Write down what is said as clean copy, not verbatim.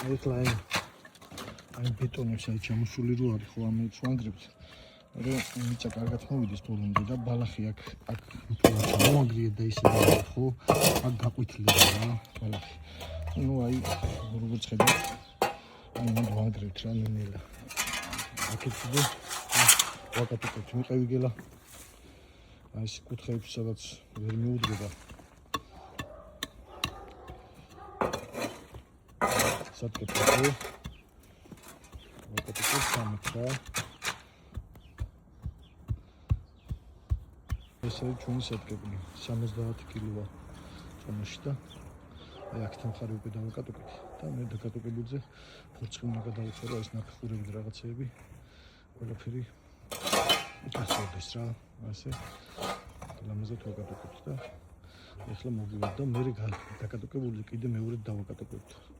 ეხლა აი ბეტონებს აი ჩამოსული რო არის ხო ამ წვანგრებს რომ მიწა კარგად მოვიდეს ბოლომდე და ბალახი აქ თუ მოაგრიეთ და ისე და ხო აქ გაყვითლდება რა ბალახი ну აი როგორც ხედავთ აი მოდ ვანგრევთ რა ნელა აქეთზე ვაკატებთ მიყევი გელა აი ეს კუთხეებში სადაც ვერ მიუდგება სათქეთო ვაკატებთ სამეtra ეს არის ჩვენი სათქები 70 კილოა წონაში და აი აქთან ხარ უკვე დავაკატებთ და მე დაკატებებზე ხორცი უნდა გადავწერო ეს ნაფხურები რაღაცეები ყველაფერი უკასოდეს რა ასე ლამაზად ვაკატებთ და ეხლა მოგივიდეთ და მე დაკატებული კიდე მეორედ დავაკატებთ